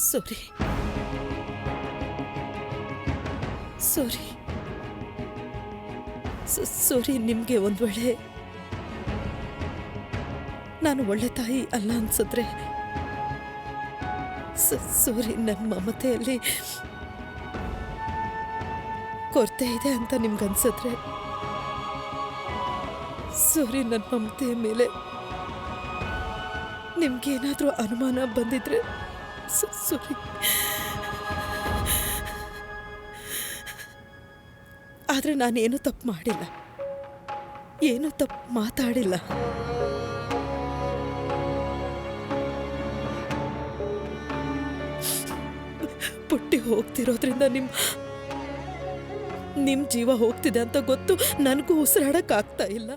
ಸಾರಿ ಸಾರಿ ಸಾರಿ. ನಿಮಗೆ ಒಂದು ವೇಳೆ ನಾನು ಒಳ್ಳೆ ತಾಯಿ ಅಲ್ಲ ಅನ್ಸಿದ್ರೆ ಸಾರಿ. ನನ್ನ ಮಮತೆಯಲ್ಲಿ ಕೊರತೆ ಇದೆ ಅಂತ ನಿಮ್ಗನ್ಸಿದ್ರೆ ಸಾರಿ. ನನ್ನ ಮಮತೆಯ ಮೇಲೆ ನಿಮ್ಗೇನಾದರೂ ಅನುಮಾನ ಬಂದಿದ್ರೆ ಸಾರಿ. ಆದರೆ ನಾನೇನು ತಪ್ಪು ಮಾಡಿಲ್ಲ, ಏನು ತಪ್ಪು ಮಾತಾಡಿಲ್ಲ. ಪುಟ್ಟಿ ಹೋಗ್ತಿರೋದ್ರಿಂದ ನಿಮ್ಮ ಜೀವ ಹೋಗ್ತಿದೆ ಅಂತ ಗೊತ್ತು ನನಗೂ ಉಸಿರಾಡಕ್ಕಾಗ್ತಾ ಇಲ್ಲ.